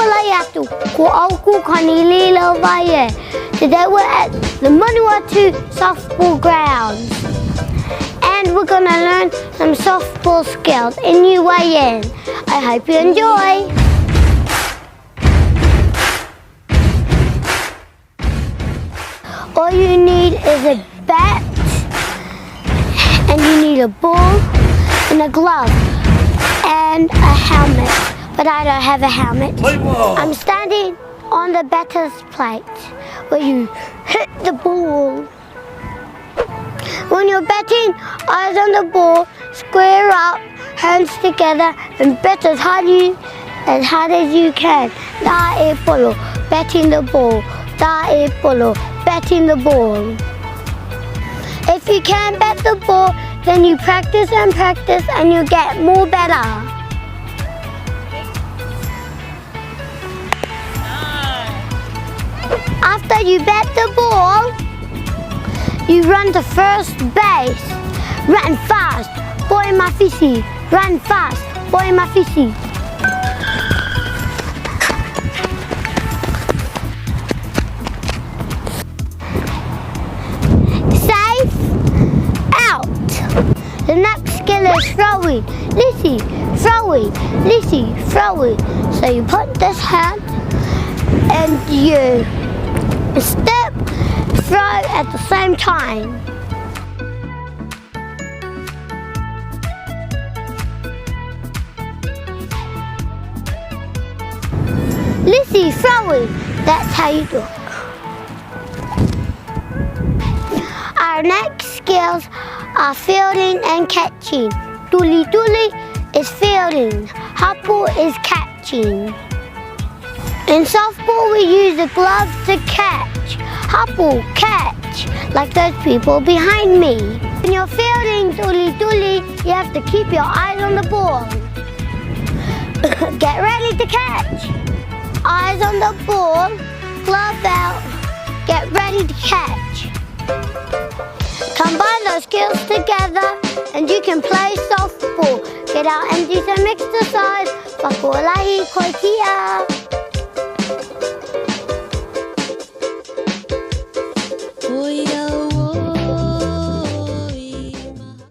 Koni-Leigh atu, ko auku Koni-Leigh Liuvaie. Today we're at the Manu softball grounds. And we're gonna learn some softball skills in Niuean. I hope you enjoy. All you need is a bat, and you need a ball, and a glove, and a helmet. But I don't have a helmet. I'm standing on the batter's plate, where you hit the ball. When you're batting, eyes on the ball, square up, hands together, and bat as hard as you can. Lahi polo, batting the ball. Lahi polo, batting the ball. If you can't bat the ball, then you practice and practice and you get more better. After you bat the ball, you run to first base. Run fast, boy mafisi. Run fast, boy mafisi. Safe, out. The next skill is throwing. Lissy, throwing. Lissy, throwing. So you put this hand and you step, throw at the same time. Lissy, throwing. That's how you do it. Our next skills are fielding and catching. Tuli is fielding. Hapu is catching. In softball, we use a glove to catch. Hapu, catch, like those people behind me. When you're fielding tuli, you have to keep your eyes on the ball. Get ready to catch. Eyes on the ball, glove out, get ready to catch. Combine those skills together and you can play softball. Get out and do some exercise. Fakaue lahi, koi kia.